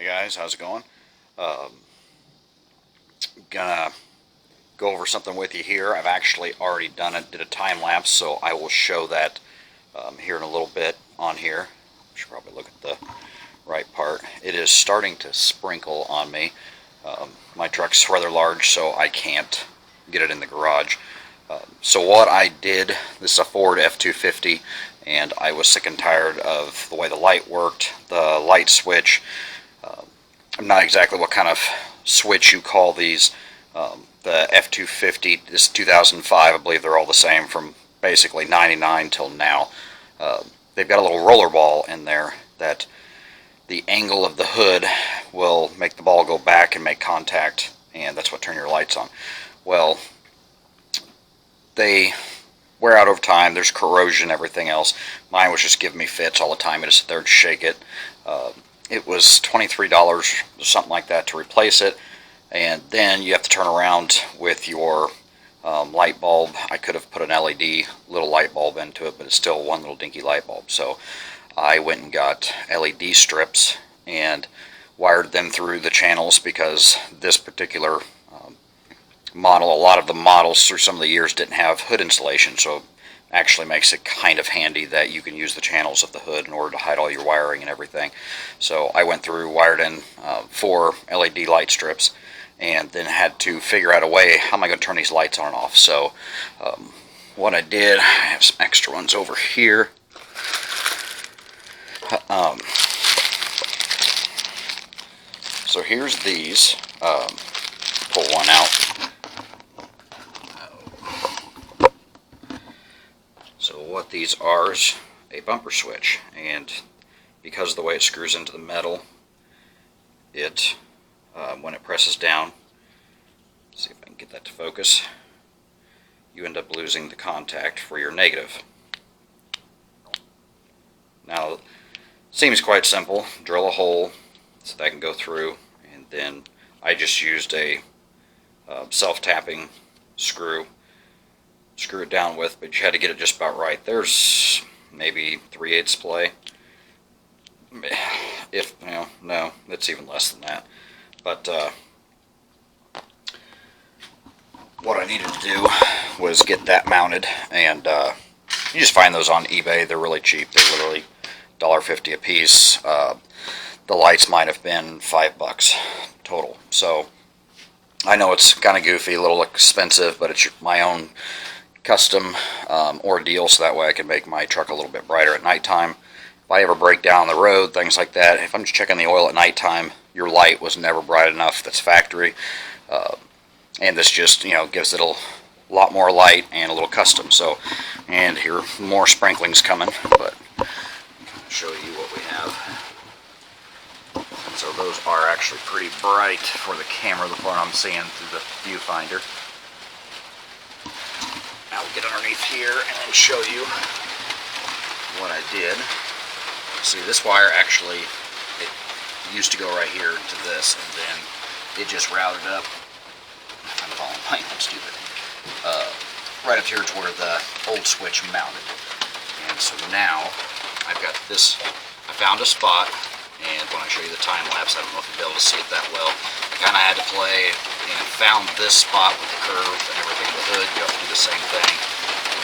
Hey guys, how's it going? Gonna go over something with you here. I've actually already done it, did a time lapse, so I will show that here in a little bit on here. I should probably look at the right part. It is starting to sprinkle on me. My truck's rather large, so I can't get it in the garage. So what I did, this is a Ford F250, and I was sick and tired of the way the light worked, the light switch. I'm not exactly what kind of switch you call these. The F250, this 2005, I believe they're all the same from basically 99 till now. They've got a little roller ball in there that the angle of the hood will make the ball go back and make contact, and that's what turns your lights on. Well, they wear out over time. There's corrosion, everything else. Mine was just giving me fits all the time. I just sit there and shake it. It was $23 or something like that to replace it, and then you have to turn around with your light bulb. I could have put an LED little light bulb into it, but it's still one little dinky light bulb. So I went and got LED strips and wired them through the channels, because this particular model, a lot of the models through some of the years didn't have hood insulation, so it actually makes it kind of handy that you can use the channels of the hood in order to hide all your wiring and everything. So I went through, wired in 4 LED light strips, and then had to figure out a way, how am I going to turn these lights on and off. So what I did, I have some extra ones over here. So here's these. Pull one out. So what these are is a bumper switch, and because of the way it screws into the metal, it when it presses down, let's see if I can get that to focus, you end up losing the contact for your negative. Now, it seems quite simple. Drill a hole so that I can go through, and then I just used a self-tapping screw it down with, but you had to get it just about right. There's maybe 3/8 play, if no, it's even less than that. But what I needed to do was get that mounted, and you just find those on eBay. They're really cheap. They're literally $1.50 a piece. The lights might have been $5 total. So I know it's kind of goofy, a little expensive, but it's my own custom ordeal, so that way I can make my truck a little bit brighter at nighttime. If I ever break down the road, things like that, if I'm just checking the oil at nighttime, your light was never bright enough. That's factory, and this just gives it a lot more light and a little custom. So, and here more sprinklings coming, but I'll show you what we have. And so those are actually pretty bright for the camera, the one I'm seeing through the viewfinder. I'll get underneath here and show you what I did. See, this wire actually, it used to go right here to this, and then it just routed up. I'm falling behind, I'm stupid. Right up here to where the old switch mounted. And so now I've got this. I found a spot, and when I show you the time lapse, I don't know if you'll be able to see it that well. I kind of had to play and found this spot with the curve and everything. The hood, you have to do the same thing.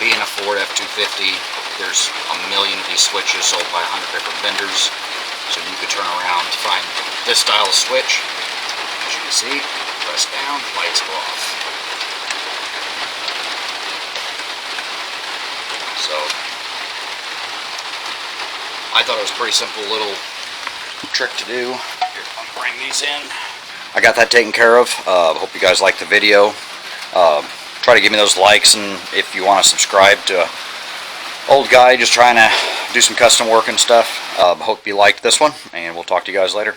Being a Ford F250, there's a million of these switches sold by 100 different vendors. So you could turn around to find this style of switch. As you can see, press down, lights go off. So I thought it was a pretty simple little trick to do. Here, I'll bring these in. I got that taken care of. Hope you guys liked the video. Try to give me those likes, and if you want to subscribe to an old guy just trying to do some custom work and stuff, hope you liked this one, and we'll talk to you guys later.